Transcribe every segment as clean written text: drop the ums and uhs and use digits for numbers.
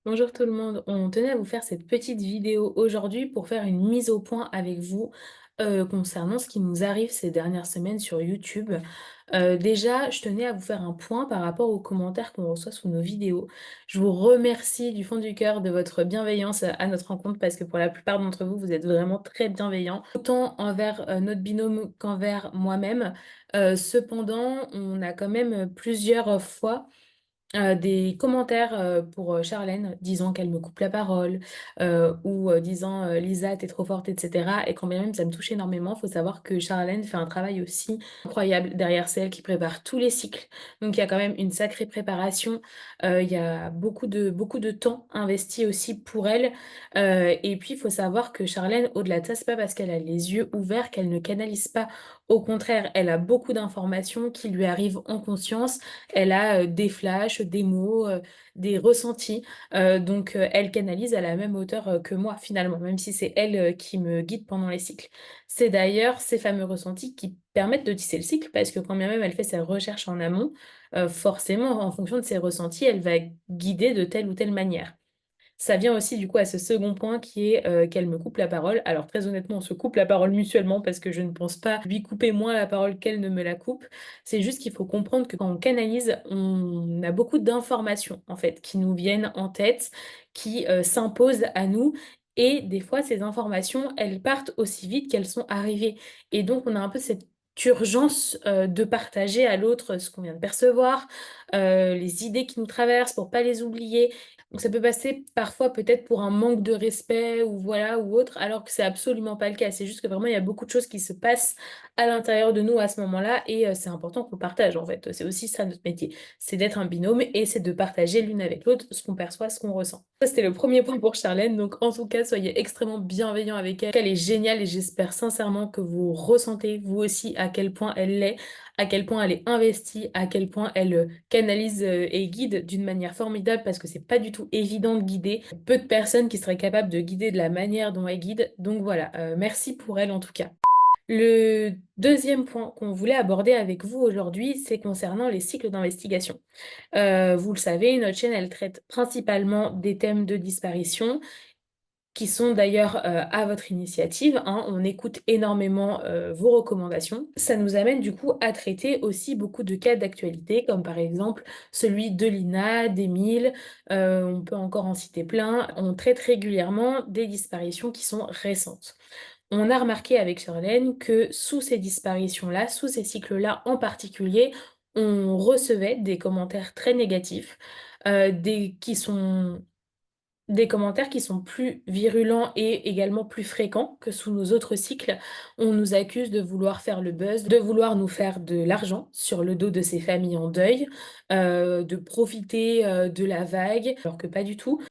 Bonjour tout le monde, on tenait à vous faire cette petite vidéo aujourd'hui pour faire une mise au point avec vous concernant ce qui nous arrive ces dernières semaines sur YouTube. Déjà, je tenais à vous faire un point par rapport aux commentaires qu'on reçoit sous nos vidéos. Je vous remercie du fond du cœur de votre bienveillance à notre rencontre parce que pour la plupart d'entre vous, vous êtes vraiment très bienveillants, autant envers notre binôme qu'envers moi-même. Cependant, on a quand même plusieurs fois des commentaires, pour, Charlène, disant qu'elle me coupe la parole, ou, disant, «Lisa, tu trop forte» et cetera et quand bien même ça me touche énormément, faut savoir que Charlène fait un travail aussi incroyable derrière. C'est elle qui prépare tous les cycles, donc il y a quand même une sacrée préparation, il y a beaucoup de temps investi aussi pour elle, et puis il faut savoir que Charlène, au-delà de ça, c'est pas parce qu'elle a les yeux ouverts qu'elle ne canalise pas. Au contraire, elle a beaucoup d'informations qui lui arrivent en conscience, elle a, des flashs, des mots, des ressentis, donc elle canalise à la même hauteur, que moi finalement, même si c'est elle, qui me guide pendant les cycles. C'est d'ailleurs ces fameux ressentis qui permettent de tisser le cycle parce que quand bien même elle fait ses recherches en amont, forcément en fonction de ses ressentis, elle va guider de telle ou telle manière. Ça vient aussi du coup à ce second point qui est, qu'elle me coupe la parole. Alors très honnêtement, on se coupe la parole mutuellement parce que je ne pense pas lui couper moins la parole qu'elle ne me la coupe. C'est juste qu'il faut comprendre que quand on canalise, on a beaucoup d'informations en fait qui nous viennent en tête, qui, s'imposent à nous et des fois ces informations, elles partent aussi vite qu'elles sont arrivées et donc on a un peu cette urgence, de partager à l'autre ce qu'on vient de percevoir, les idées qui nous traversent pour pas les oublier donc ça peut passer parfois peut-être pour un manque de respect ou voilà ou autre, alors que c'est absolument pas le cas. C'est juste que vraiment il y a beaucoup de choses qui se passent à l'intérieur de nous à ce moment-là et c'est important qu'on partage en fait. C'est aussi ça notre métier, c'est d'être un binôme et c'est de partager l'une avec l'autre ce qu'on perçoit, ce qu'on ressent. Ça c'était le premier point pour Charlène, donc en tout cas soyez extrêmement bienveillants avec elle. Elle est géniale et j'espère sincèrement que vous ressentez vous aussi à quel point elle l'est, à quel point elle est investie, à quel point elle, canalise, et guide d'une manière formidable parce que c'est pas du tout évident de guider. Peu de personnes qui seraient capables de guider de la manière dont elle guide, donc voilà, merci pour elle en tout cas. Le deuxième point qu'on voulait aborder avec vous aujourd'hui, c'est concernant les cycles d'investigation. Vous le savez, notre chaîne, elle traite principalement des thèmes de disparition qui sont d'ailleurs, à votre initiative, hein. On écoute énormément, vos recommandations. Ça nous amène du coup à traiter aussi beaucoup de cas d'actualité, comme par exemple celui de Lina, d'Émile, on peut encore en citer plein. On traite régulièrement des disparitions qui sont récentes. On a remarqué avec Charlène que sous ces disparitions-là, sous ces cycles-là en particulier, on recevait des commentaires très négatifs, des commentaires qui sont plus virulents et également plus fréquents que sous nos autres cycles. On nous accuse de vouloir faire le buzz, de vouloir nous faire de l'argent sur le dos de ces familles en deuil, de profiter, de la vague, alors que pas du tout.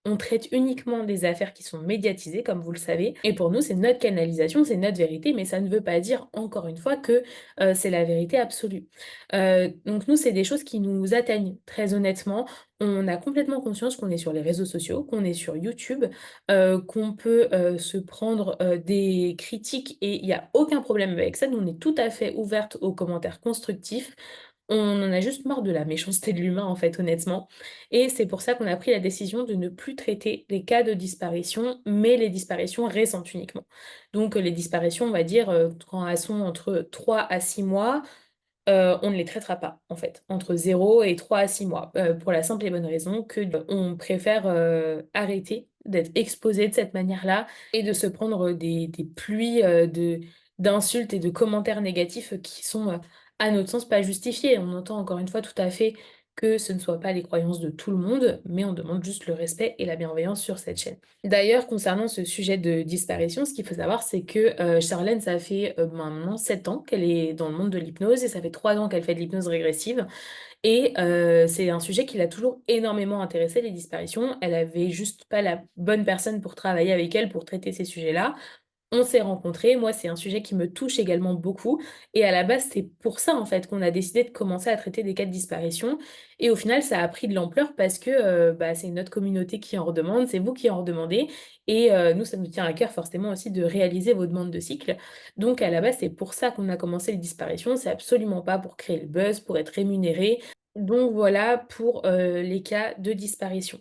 On traite uniquement des affaires qui sont médiatisées, comme vous le savez, et pour nous, c'est notre canalisation, c'est notre vérité, mais ça ne veut pas dire, encore une fois, que c'est la vérité absolue. Donc nous, c'est des choses qui nous atteignent, très honnêtement. On a complètement conscience qu'on est sur les réseaux sociaux, qu'on est sur YouTube, qu'on peut se prendre des critiques et il n'y a aucun problème avec ça. Nous, on est tout à fait ouverte aux commentaires constructifs. On en a juste marre de la méchanceté de l'humain, en fait, honnêtement. Et c'est pour ça qu'on a pris la décision de ne plus traiter les cas de disparition, mais les disparitions récentes uniquement. Donc, les disparitions, on va dire, quand elles sont entre 3 à 6 mois, on ne les traitera pas, en fait, entre 0 et 3 à 6 mois, pour la simple et bonne raison que on préfère, arrêter d'être exposé de cette manière-là et de se prendre des pluies, d'insultes et de commentaires négatifs qui sont, à notre sens, pas justifiés. On entend encore une fois tout à fait que ce ne soit pas les croyances de tout le monde, mais on demande juste le respect et la bienveillance sur cette chaîne. D'ailleurs, concernant ce sujet de disparition, ce qu'il faut savoir, c'est que, Charlène, ça fait, maintenant 7 ans qu'elle est dans le monde de l'hypnose et ça fait 3 ans qu'elle fait de l'hypnose régressive et c'est un sujet qui l'a toujours énormément intéressée, les disparitions. Elle avait juste pas la bonne personne pour travailler avec elle, pour traiter ces sujets-là. On s'est rencontrés, moi c'est un sujet qui me touche également beaucoup et à la base c'est pour ça en fait qu'on a décidé de commencer à traiter des cas de disparition et au final ça a pris de l'ampleur parce que, bah, c'est notre communauté qui en redemande, c'est vous qui en redemandez et nous ça nous tient à cœur forcément aussi de réaliser vos demandes de cycle. Donc à la base c'est pour ça qu'on a commencé les disparitions, c'est absolument pas pour créer le buzz, pour être rémunéré. Donc voilà pour, les cas de disparition.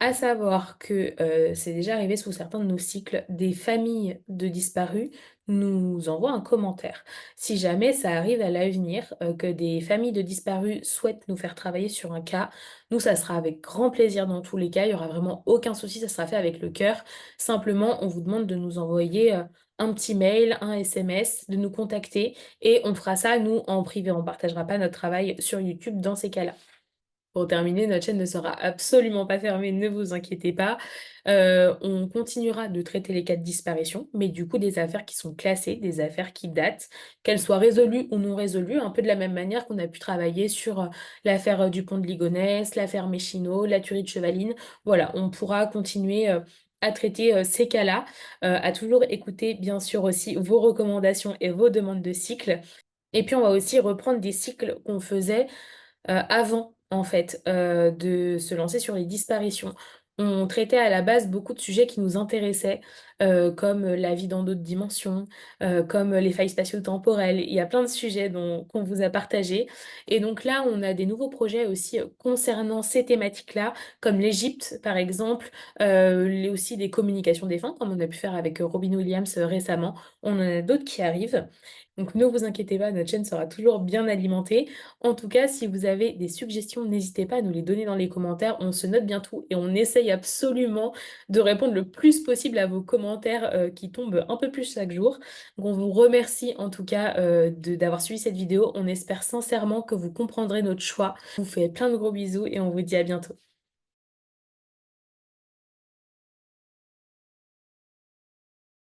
À savoir que, c'est déjà arrivé sous certains de nos cycles, des familles de disparus nous envoient un commentaire. Si jamais ça arrive à l'avenir, que des familles de disparus souhaitent nous faire travailler sur un cas, nous, ça sera avec grand plaisir dans tous les cas, il y aura vraiment aucun souci, ça sera fait avec le cœur. Simplement, on vous demande de nous envoyer, un petit mail, un SMS, de nous contacter et on fera ça, nous, en privé. On partagera pas notre travail sur YouTube dans ces cas-là. Pour terminer, notre chaîne ne sera absolument pas fermée, ne vous inquiétez pas. On continuera de traiter les cas de disparition, mais du coup des affaires qui sont classées, des affaires qui datent, qu'elles soient résolues ou non résolues, un peu de la même manière qu'on a pu travailler sur, l'affaire, du pont de Ligonnès, l'affaire Méchineau, la tuerie de Chevaline. Voilà, on pourra continuer, à traiter, ces cas-là, à toujours écouter bien sûr aussi vos recommandations et vos demandes de cycles et puis on va aussi reprendre des cycles qu'on faisait avant, en fait, de se lancer sur les disparitions. On traitait à la base beaucoup de sujets qui nous intéressaient, comme la vie dans d'autres dimensions, comme les failles spatio-temporelles. Il y a plein de sujets qu'on vous a partagés et donc là, on a des nouveaux projets aussi, concernant ces thématiques-là, comme l'Égypte, par exemple, les aussi des communications défunts, comme on a pu faire avec, Robin Williams, récemment. On en a d'autres qui arrivent. Donc ne vous inquiétez pas, notre chaîne sera toujours bien alimentée. En tout cas, si vous avez des suggestions, n'hésitez pas à nous les donner dans les commentaires. On se note bien tout et on essaye absolument de répondre le plus possible à vos commentaires qui tombent un peu plus chaque jour. Donc on vous remercie en tout cas d'avoir suivi cette vidéo. On espère sincèrement que vous comprendrez notre choix. On vous fait plein de gros bisous et on vous dit à bientôt.